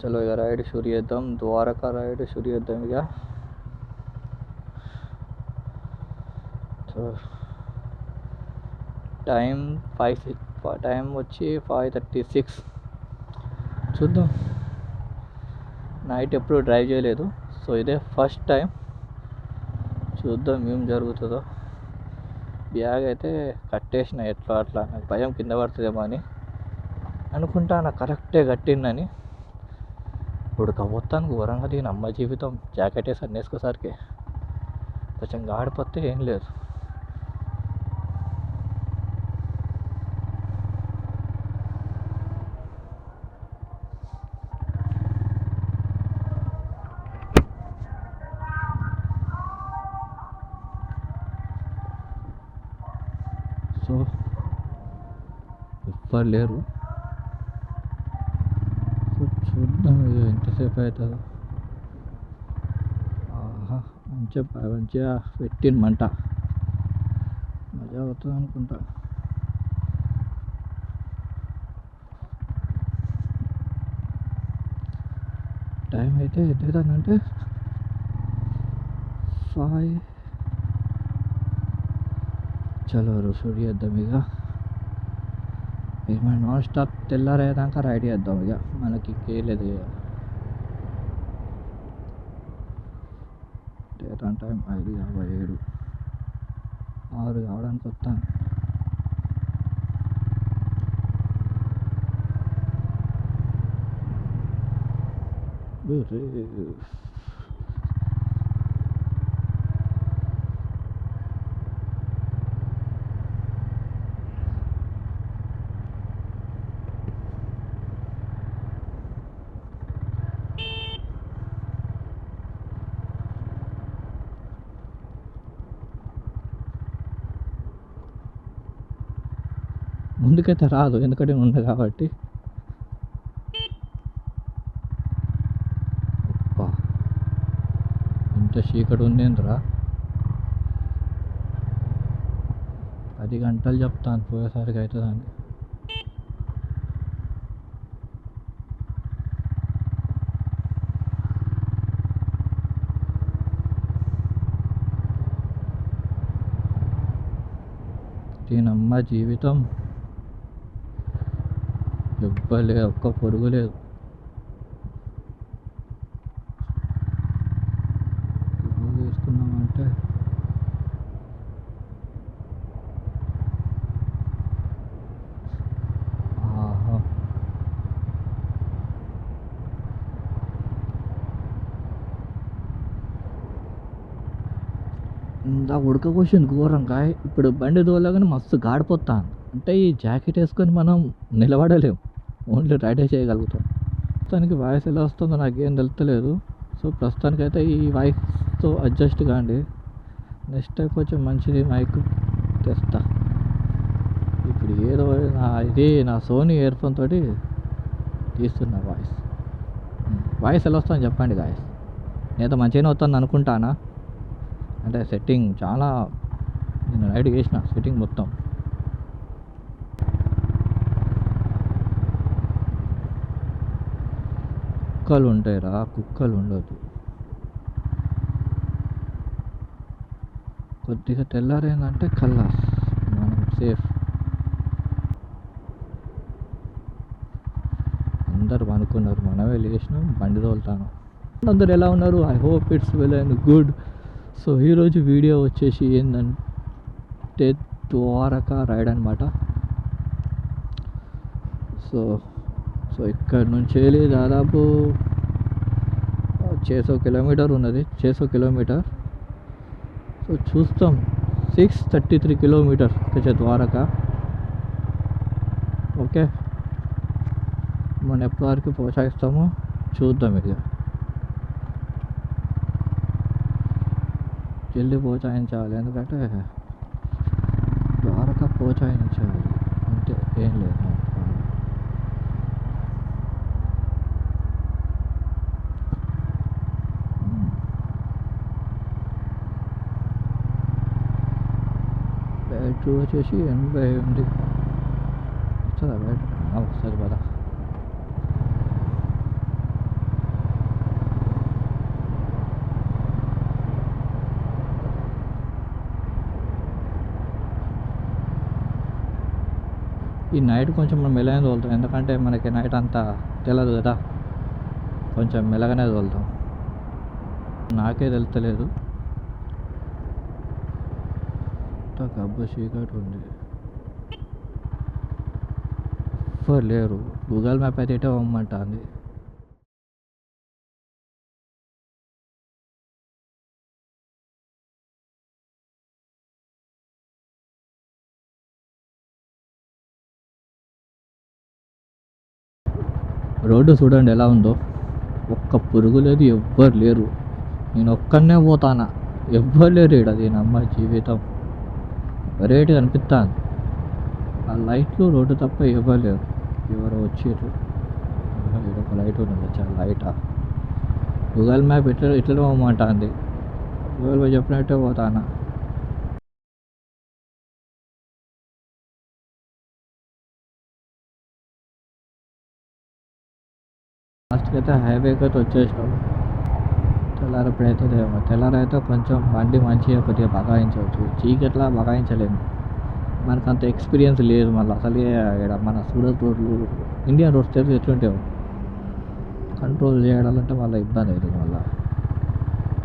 చలో ఇక రైడ్ షురు చేద్దాం. ద్వారకా రైడ్ షురు చేద్దాం ఇక. సో టైం టైం వచ్చి 5:36. చూద్దాం. నైట్ ఎప్పుడు డ్రైవ్ చేయలేదు, సో ఇదే ఫస్ట్ టైం. చూద్దాం ఏం జరుగుతుందో. బ్యాగ్ అయితే కట్టేసిన ఎట్లా అట్లా, నాకు భయం కింద పడుతుందేమో అని అనుకుంటా. నాకు కరెక్టే కట్టిందని. ఉడకపోతాను ఘోరంగా. దీని అమ్మ జీవితం. జాకెట్ వేసి అన్నేసుకోసరికి కొంచెం గాడిపోతే ఏం లేదు. సో ఎవ్వరు లేరు. సో చూద్దాం ఇక ఎంతసేపు అవుతుందో. మంచిగా పెట్టిన మంట మజా అవుతుంది అనుకుంటా. టైం అయితే ఎంతేదంటే 5. చలో షూట్ చేద్దాం ఇక. మనం నాన్ స్టాప్ తెల్లారేదాకా రైడ్ చేద్దాం ఇక. మనకి లేదు ఇక. టైం 5:57, 6 కావడానికి వస్తాను. ముందుకైతే రాదు, ఎందుకంటే నేను ఉన్నా కాబట్టి. ఇంత చీకటి ఉందేంద్రా. 10 గంటలు చెప్తాను పోయేసరికి అవుతుందని. దీనమ్మ జీవితం. ఎవ్వలేదు, ఒక్క పొరుగు లేదు. వేసుకున్నామంటే ఇందా ఉడకపోసింది ఘోరంగా. ఇప్పుడు బండి దోలగానే మస్తు గాడిపోతాను. అంటే ఈ జాకెట్ వేసుకొని మనం నిలబడలేము, ఓన్లీ రైడే చేయగలుగుతాం. ప్రస్తుతానికి వాయిస్ ఎలా వస్తుందో నాకేం తెలుస్తలేదు. సో ప్రస్తుతానికైతే ఈ వాయిస్తో అడ్జస్ట్ కాండి. నెక్స్ట్ టైం కొంచెం మంచిది మైక్ తెస్తా. ఇప్పుడు ఏదో నా సోనీ ఇయర్ ఫోన్ తోటి తీస్తున్నా వాయిస్ ఎలా వస్తుందని చెప్పండి గాయస్. నేనైతే మంచిగానే వస్తుంది అనుకుంటానా. అంటే సెట్టింగ్ చాలా నేను రైడ్ చేసిన సెట్టింగ్ మొత్తం. కుక్కలు ఉంటాయిరా, కుక్కలు ఉండదు. కొద్దిగా తెల్లారేందంటే ఖల్లాస్, మనం సేఫ్. అందరు అనుకున్నారు, మనమే లేచినాం, బండి తోలుతాను. అందరు ఎలా ఉన్నారు? I hope it's well and good. So ఈరోజు వీడియో వచ్చేసి ఏంటంటే ద్వారకా రైడ్ అనమాట. సో ఇక్కడ నుంచి వెళ్ళి దాదాపు 600 కిలోమీటర్ ఉన్నది. 600 కిలోమీటర్. సో చూస్తాం. 633 కిలోమీటర్ ద్వారకా. ఓకే, మనం ఎప్పటి వరకు ప్రోత్సహిస్తామో చూద్దాం. ఇక జల్దీ ప్రోత్సహించాలి, ఎందుకంటే ద్వారకా ప్రోత్సహించాలి అంటే ఏం లేదు. బ్యాటరీ వచ్చేసి 80 ఉంది. వస్తుందా బ్యాటరీ? వస్తుంది కదా. ఈ నైట్ కొంచెం మనం మెల్లగానే తోలుతాం, ఎందుకంటే మనకి నైట్ అంతా తెలియదు కదా, కొంచెం మెల్లగానే తోలుతాం. నాకే తెలుస్తలేదు, గబ్బు చీకటి ఉంది, ఎవ్వరు లేరు. గూగుల్ మ్యాప్ అయితే ఇటే పోమ్మంటుంది. రోడ్డు చూడండి ఎలా ఉందో, ఒక్క పురుగు లేదు, ఎవ్వరు లేరు. నేను ఒక్కడనే పోతానా, ఎవ్వరు లేరు ఇక్కడ. దీని అమ్మ జీవితం వెరైటీ అనిపిస్తాను. ఆ లైట్లు రోడ్డు తప్ప ఎవ్వరు లేరు. ఎవరో వచ్చారు, ఇక్కడ ఒక లైట్ ఉంది, చాలా లైటా. గూగుల్ మ్యాప్ ఇట్లనే పోమంటుంది, గూగుల్ మ్యాప్ చెప్పినట్టే పోతానా. లాస్ట్కి అయితే హైవేకి అయితే వచ్చేసినాం. తెల్లారైతే కొంచెం బండి మంచిగా కొద్దిగా బగాయించవచ్చు, చీకట్లా బగాయించలేము, మనకు అంత ఎక్స్పీరియన్స్ లేదు. మళ్ళీ అసలే ఇక్కడ మన సూరత్ రోడ్లు, ఇండియన్ రోడ్స్ తెలిసి ఎట్లుంటావు, కంట్రోల్ చేయడాలంటే మళ్ళీ ఇబ్బంది అవుతుంది. మళ్ళీ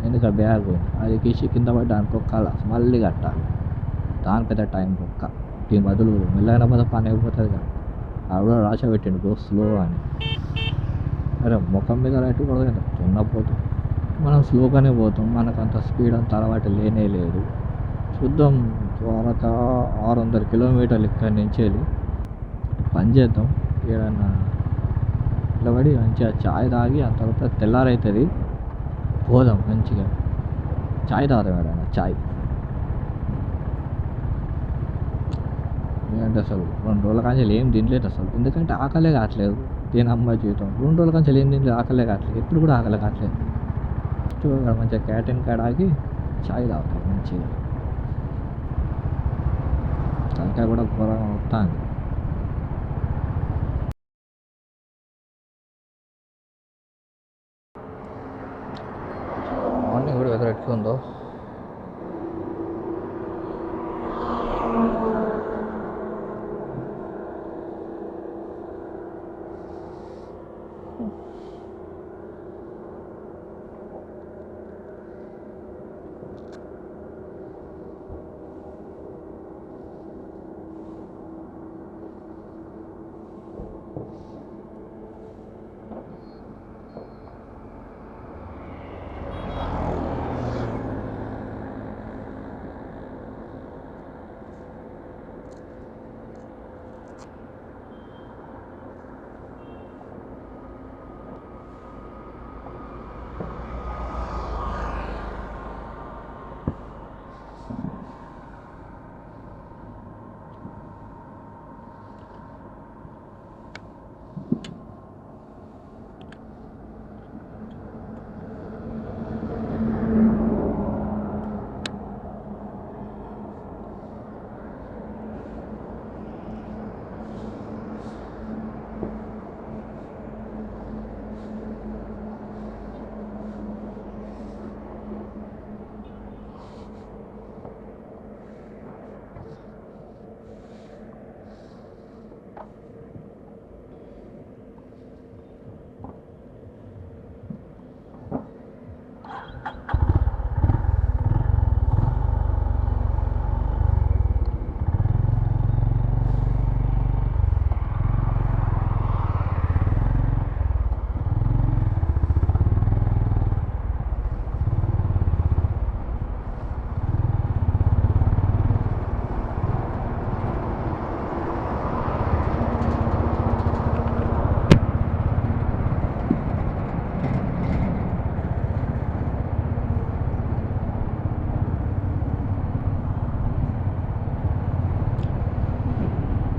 ఎందుకంటే బ్యాగ్ అది తీసి కింద పడి దానికి ఒక్కాల మళ్ళీ కట్టాలి, దాని పెద్ద టైం ఒక్క ఈ బదులు మెల్లైన మీద పని అయిపోతుంది కదా. ఆవిడ రాస పెట్టిండు గో స్లో అని. అరే ముఖం మీద లైట్ కూడా కదా తున్నపోతాం, మనం స్లోగానే పోతాం, మనకు అంత స్పీడ్ అంత అలవాటు లేనే లేదు. చూద్దాం, త్వరగా 600 కిలోమీటర్లు ఇక్కడి నుంచి వెళ్ళి పని చేద్దాం. ఏదన్నా ఇట్లా పడి మంచిగా చాయ్ తాగి ఆ తర్వాత తెల్లారైతుంది, పోదాం మంచిగా చాయ్ తాగుతాం. ఏడన్నా చాయ్ ఎందుకంటే అసలు 2 రోజుల కాంచి ఏం తినలేదు అసలు, ఎందుకంటే ఆకలే కావట్లేదు. దీని అమ్మ జీవితం 2 రోజుల కాంచి ఏం తినలేదు, ఆకలే కావట్లేదు, ఎప్పుడు కూడా ఆకలే కావట్లేదు. ఫస్ట్ మంచిగా క్యాటరిన్ కాడ ఆగి చాయ్ తాగుతాం మంచిగా. తలకాయ కూడా ఘోరంగా వస్తుంది. మార్నింగ్ కూడా వెదర్ ఎట్లుందో,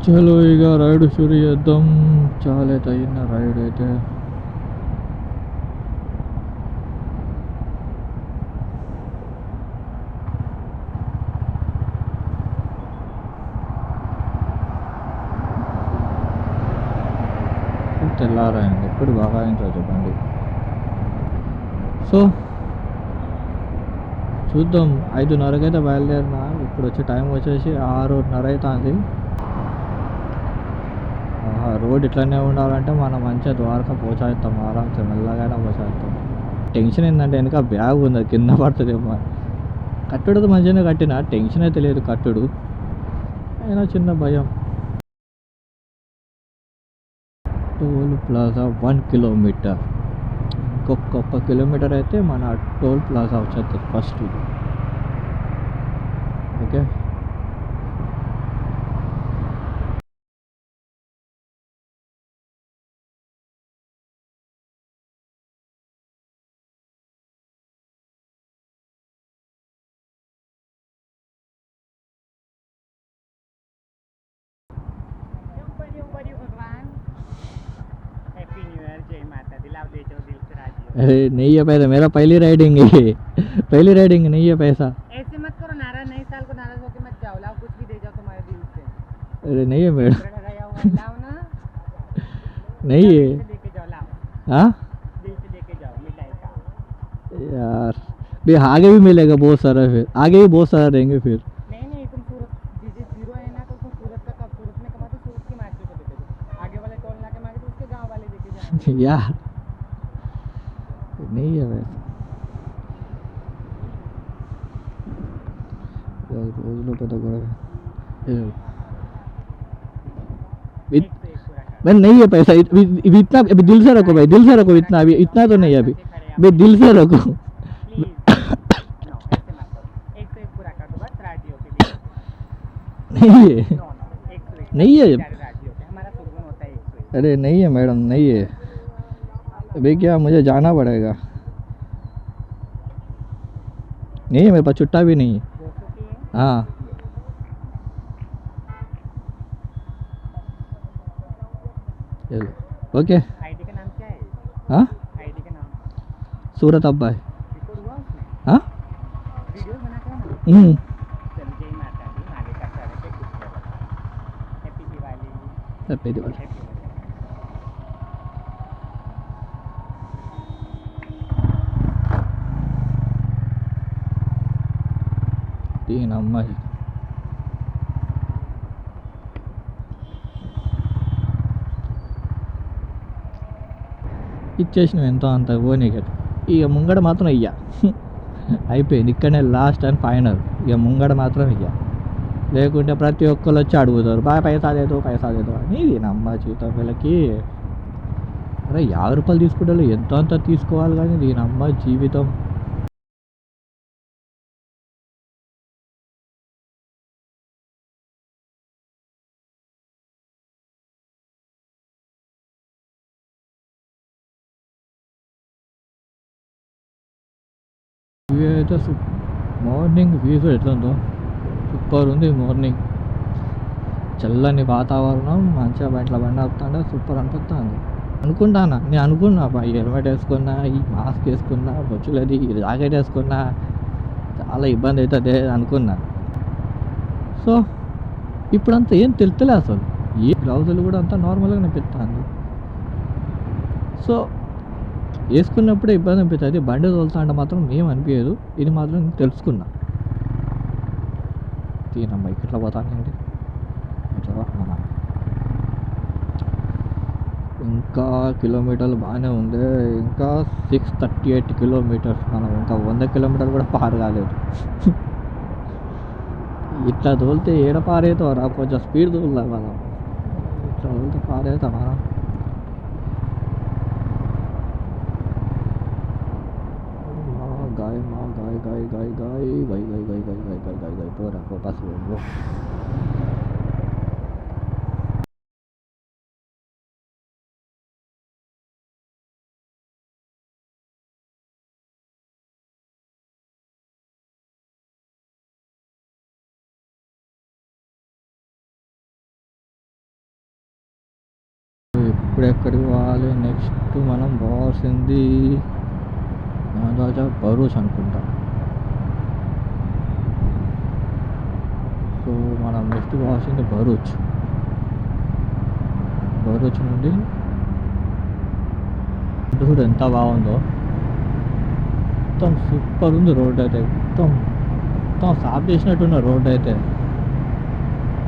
చలో ఇక రైడ్ షురు చేద్దాం. చాలా అయితే అయిన రైడ్ అయితే తెల్లారైంది, ఎప్పుడు బాగా అయిందో చెప్పండి. సో చూద్దాం, 5:30కి అయితే బయలుదేరిన, ఇప్పుడు వచ్చే టైం వచ్చేసి 6:30 అవుతుంది. రోడ్ ఇట్లనే ఉండాలంటే మనం మంచిగా ద్వారకా పోచేస్తాం, ఆరామ్సే మెల్లగానే పోచేస్తాం. టెన్షన్ ఏంటంటే వెనక బ్యాగ్ ఉంది, అది కింద పడుతుందేమో. కట్టుడుతో మంచిగానే కట్టిన, టెన్షన్ అయితే లేదు కట్టుడు, అయినా చిన్న భయం. టోల్ ప్లాజా 1 కిలోమీటర్, ఇంకొక కిలోమీటర్ అయితే మన టోల్ ప్లాజా వచ్చేస్తుంది ఫస్ట్. ఓకే, अरे नहीं है पैसा, मेरा पहली राइडिंग है, पहली राइडिंग नहीं है पैसा। ऐसे मत करो, नाराज नए साल को नाराज होके मत जाओ, लाओ कुछ भी दे जाओ तुम्हारे दिल से। अरे नहीं है मैडम, लगाया हुआ है, लाओ ना, नहीं है। दिल से लेके जाओ, लाओ, हाँ दिल से लेके जाओ मिठाई का। यार, भी आगे भी मिलेगा बहुत सारा, फिर आगे भी बहुत सारा देंगे फिर। नहीं तुम सूरत डीजे जीरो है ना, तो तुम सूरत का कब सूरत में कमाते, सूरत की मार्केट को देते दो, आगे वाले टोल नाके मांगे तो उसके गांव वाले लेके जाएंगे। यार नहीं है वैसे, రోజులో పెద్ద గొడవ। मैं नहीं है पैसा, अभी इतना, अभी दिल से रखो भाई, दिल से रखो, इतना अभी इतना तो नहीं है अभी, भाई दिल से रखो। नहीं है, नहीं है, अरे नहीं है मैडम, नहीं है अभी, क्या मुझे जाना पड़ेगा। नहीं है मेरे पास, छुट्टा भी नहीं है। हाँ चलो ओके। आईडी का नाम क्या है? हाँ आईडी का नाम सूरत अब्बा है। रिकॉर्ड हुआ उसमें? हाँ वीडियो बना के ना। चल जय माता दी, मालिक का सारे पे कुछ happy Diwali, happy Diwali. Happy तीन अम्माई ఇచ్చేసినాం ఎంతో అంత పోనీకి, ఇక ముంగడ మాత్రం ఇయ్య అయిపోయింది, ఇక్కడనే లాస్ట్ అండ్ ఫైనల్, ఇక ముంగడ మాత్రం ఇయ్య, లేకుంటే ప్రతి ఒక్కరు వచ్చి అడుగుతారు బాగా పైసా లేదు అని. ఇది నమ్మ జీవితం వీళ్ళకి, అరే 50 రూపాయలు తీసుకుంటే ఎంతో అంత తీసుకోవాలి, కానీ దీని అమ్మ జీవితం. వ్యూ అయితే మార్నింగ్ వ్యూ ఎట్లా ఉందో సూపర్ ఉంది. మార్నింగ్ చల్లని వాతావరణం, మంచిగా బండి ఆపుతుంటే సూపర్ అనిపిస్తుంది. నేను అనుకున్నా ఈ హెల్మెట్ వేసుకున్నా, ఈ మాస్క్ వేసుకున్నా, బొచ్చులది ఈ జాకెట్ వేసుకున్నా చాలా ఇబ్బంది అవుతుంది అనుకున్నా. సో ఇప్పుడంతా ఏం తెలుస్తలే అసలు, ఏ గ్లౌజులు కూడా అంతా నార్మల్గా అనిపిస్తుంది. సో వేసుకున్నప్పుడే ఇబ్బంది అనిపిస్తుంది, బండి తోలుతా అంటే మాత్రం ఏం అనిపించదు. ఇది మాత్రం నేను తెలుసుకున్నా. తీనమ్మా ఇట్లా పోతానండి, ఇంకా కిలోమీటర్లు బాగానే ఉంది, ఇంకా 638 కిలోమీటర్స్. మనం ఇంకా 100 కిలోమీటర్లు కూడా పారు కాలేదు. ఇట్లా తోలితే ఏడ పారేతారా, కొంచెం స్పీడ్ తోలుదా మనం, ఇట్లా తోలితే పారేతాం మనం. गाय तो रखो बस वो ఇప్పుడు ఎక్కడికి పోవాలి నెక్స్ట్? మనం పోవాల్సింది భరూచ్ అనుకుంటా. సో మనం నెక్స్ట్ పోవాల్సింది భరూచ్. భరూచ్ నుండి చూడు ఎంత బాగుందో, మొత్తం సూపర్ ఉంది రోడ్ అయితే. మొత్తం సాఫ్ చేసినట్టున్న రోడ్ అయితే,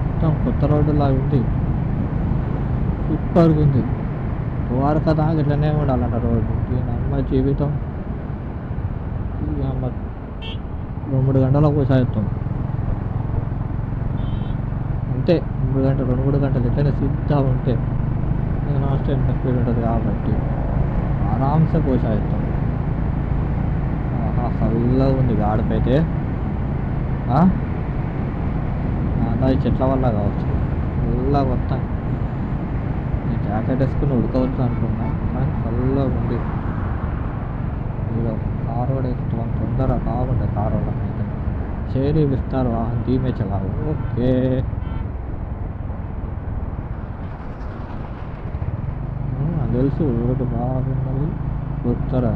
మొత్తం కొత్త రోడ్డు లాగా ఉంది. సూపర్గా ఉంది. ద్వారకా దాకా ఇట్లనే ఉండాలంట రోడ్డు. ఈ నమ్మ జీవితం ఈ అమ్మ 2-3 గంటలకు పోసేస్తాం అంతే. 3 గంటలు 2-3 గంటలు ఇట్లనే సిద్ధా ఉంటే నాన్ స్టాప్ స్పీడ్ ఉంటుంది కాబట్టి ఆరామ్సే పోసేస్తాం. ఆహా చల్లగా ఉంది గాడిపైతే. అది చెట్ల వల్ల కావచ్చు చల్లగా వస్తాయి. నేను జాకెట్ వేసుకుని ఉడకవచ్చు అనుకున్నా కానీ చల్లగా ఉంది. కార్ रोड एकदम तोंदर బాగుండే కార్ रोड అయితే शहरी विस्तार वाहन धीमे चलाओ. ओके తెలుసు రోడ్డు బాగున్నది ఉత్తరా.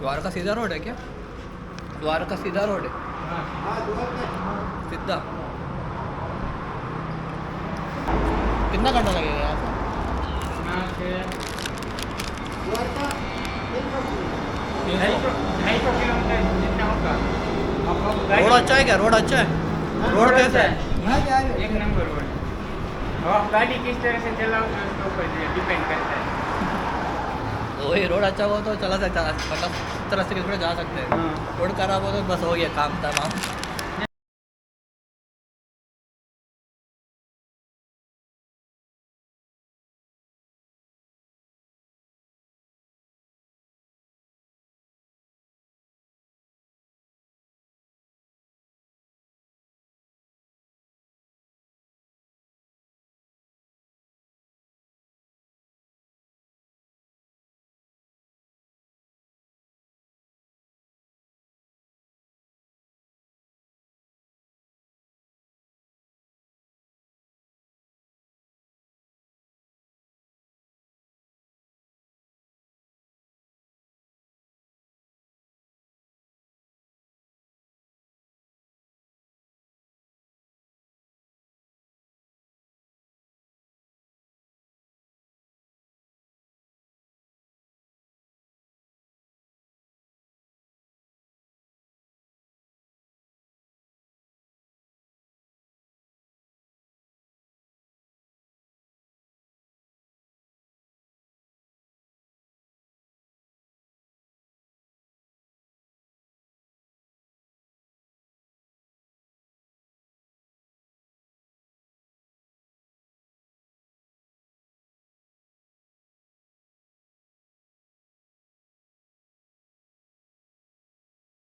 द्वारका सीधा रोड है क्या? द्वारका सीधा रोड है? सीधा कितना घंटा लगेगा यहाँ से? रोड अच्छा है क्या? रोड अच्छा है? रोड कैसा है? एक नंबर रोड। और आप गाड़ी किस तरह से चलाओगे उसके ऊपर डिपेंड करता है। वही रोड अच्छा हो तो चला सकता है, मतलब तरह से किसी जा सकते हैं। रोड खराब हो तो बस हो गया काम तमाम.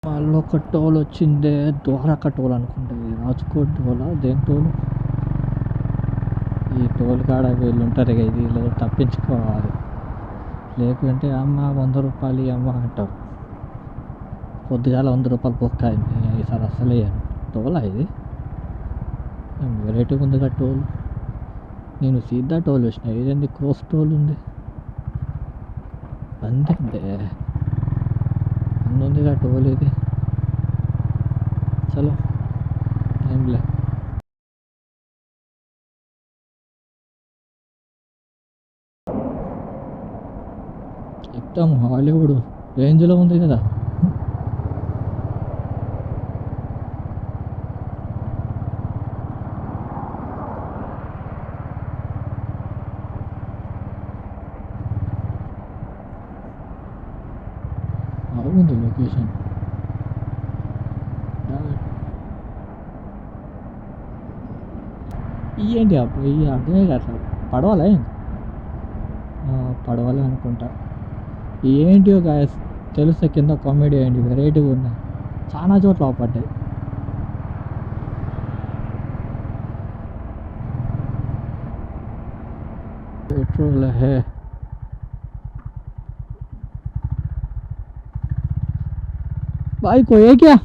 వాళ్ళు ఒక టోల్ వచ్చిందే, ద్వారకా టోల్ అనుకుంటా. రాజ్కోట్ టోలా దేని టోల్? ఈ టోల్ కాడ వీళ్ళు ఉంటారు కదా, వీళ్ళు తప్పించుకోవాలి. లేకుంటే అమ్మ 100 రూపాయలు అమ్మ అంటారు. పొద్దుగాల 100 రూపాయలు బొక్క అయింది. ఈసారి అసలే టోలా ఇది వెరైటీగా ఉంది కదా టోల్. నేను సీదా టోల్ వచ్చిన, ఇదేంది క్రోస్ టోల్ ఉంది. అంతే అందుందిగా టోల్ ఇది. చలో ఏంలే. మొత్తం హాలీవుడ్ రేంజ్లో ఉంది కదా. బాగుంది లొకేషన్. ఇయ్యండి అప్పుడు ఇవి అర్థమే అట్లా పడవలే పడవలే అనుకుంటా. ఏంటియో గాయస్ తెలిస్తే కింద కామెడీ అయ్యండి, వెరైటీగా ఉన్నాయి. చాలా చోట్ల పడ్డాయి. पेट्रोल है भाई कोई है क्या?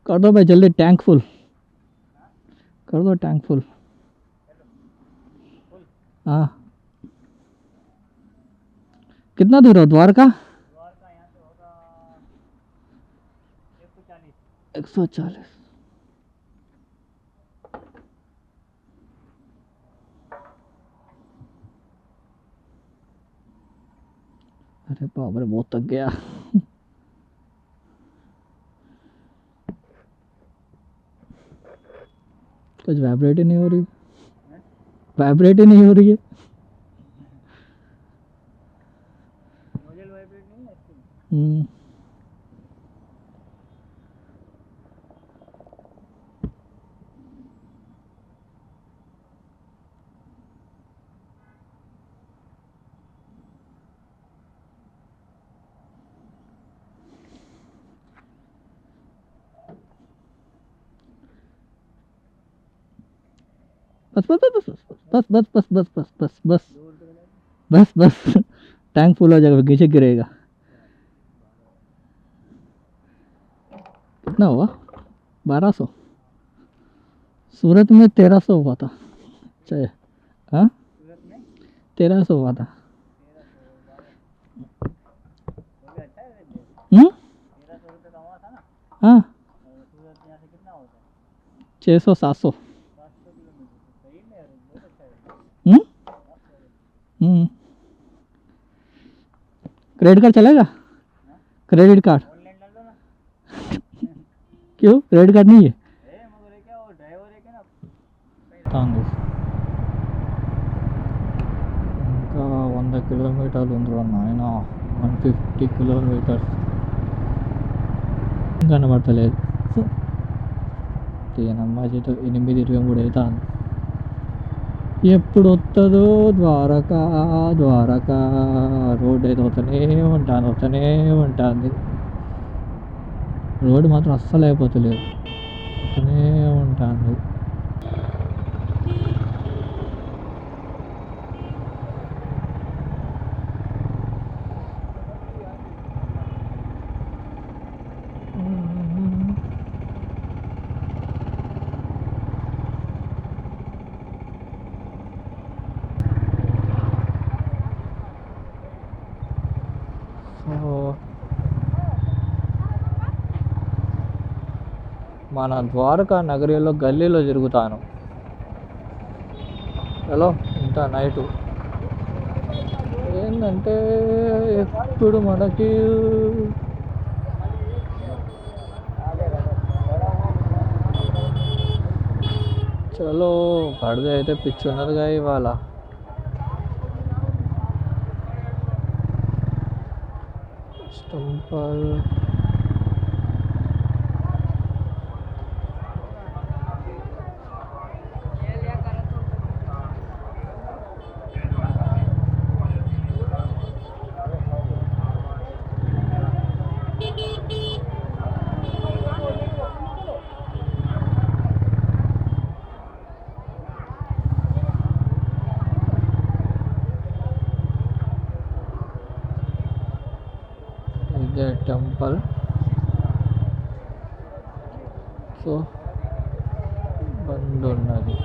कर दो भाई जल्दी, टैंक फुल कर दो, टैंक फुल। हाँ कितना दूर हो द्वारका? 140। अरे बाप रे बहुत थक गया। कुछ वाइब्रेट ही नहीं हो रही, वाइब्रेट ही नहीं हो रही है। हम्म बस बस बस बस बस बस बस बस बस बस बस बस टैंक फुल हो जाएगा, नीचे गिरेगा। कितना हुआ? 1200। सूरत में 1300 हुआ था। चाहे हाँ 1300 हुआ था। हाँ 600-700। क्रेडिट कार्ड चलेगा? क्रेडिट कार्ड क्यों क्रेडिट कार्ड नहीं है? ఇంకా 100 కిలోమీటర్లు ఉందిరా నాయన, 150 కిలోమీటర్స్ కనబడతలేదు. తీయనమ్మా చెట్టు 8:23 అవుతుంది. ఎప్పుడు వస్తుందో ద్వారకా ద్వారకా, రోడ్ అయితే వస్తూనే ఉంటుంది. రోడ్డు మాత్రం అస్సలు అయిపోతలేదు, వస్తూనే ఉంటుంది. మన ద్వారకా నగరిలో గల్లీలో తిరుగుతాను. హలో ఇంత నైటు ఏంటంటే ఎప్పుడు మనకి చలో పడితే అయితే పిచ్చి ఉన్నదిగా ఇవాళ. టెంపుల్ ఇదే టెంపుల్. సో బండి ఉన్నది.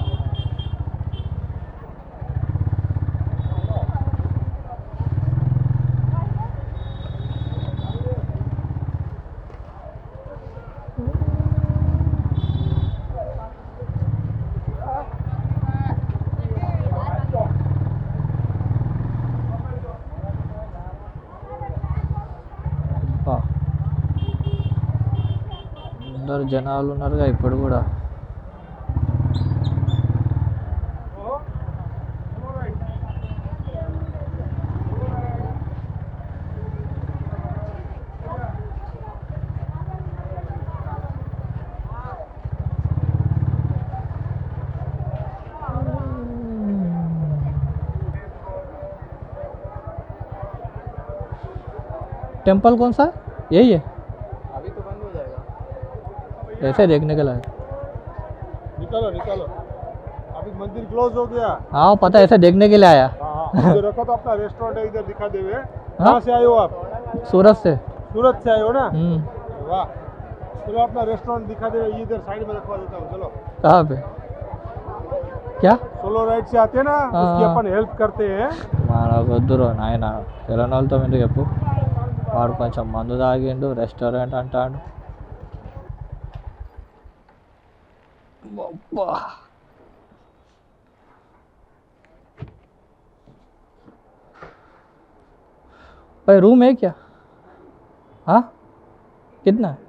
అందరు జనాలు ఉన్నారుగా ఇప్పుడు కూడా. टेंपल कौन सा यही है? अभी तो बंद हो जाएगा। ऐसे देखने के लायक। निकालो निकालो, अभी मंदिर क्लोज हो गया। हाँ पता है, ऐसे देखने के लिए आया। हाँ इधर रखो तो अपना रेस्टोरेंट है, इधर दिखा देवे। कहाँ से आए हो आप? सूरत से। सूरत से आए हो ना? हम्म। वाह, चलो अपना रेस्टोरेंट दिखा दे, इधर साइड में रखवा देता हूँ, चलो। कहाँ पे क्या सोलो राइड से आते हैं ना, उसकी हाँ। अपन हेल्प करते हैं। మనకు వద్దురో నాయన తెలియని వాళ్ళతో ఎందుకు చెప్పు వాడు కొంచెం మందు తాగిండు రెస్టారెంట్ అంటాడు అబ్బా. भाई रूम है क्या हाँ कितना है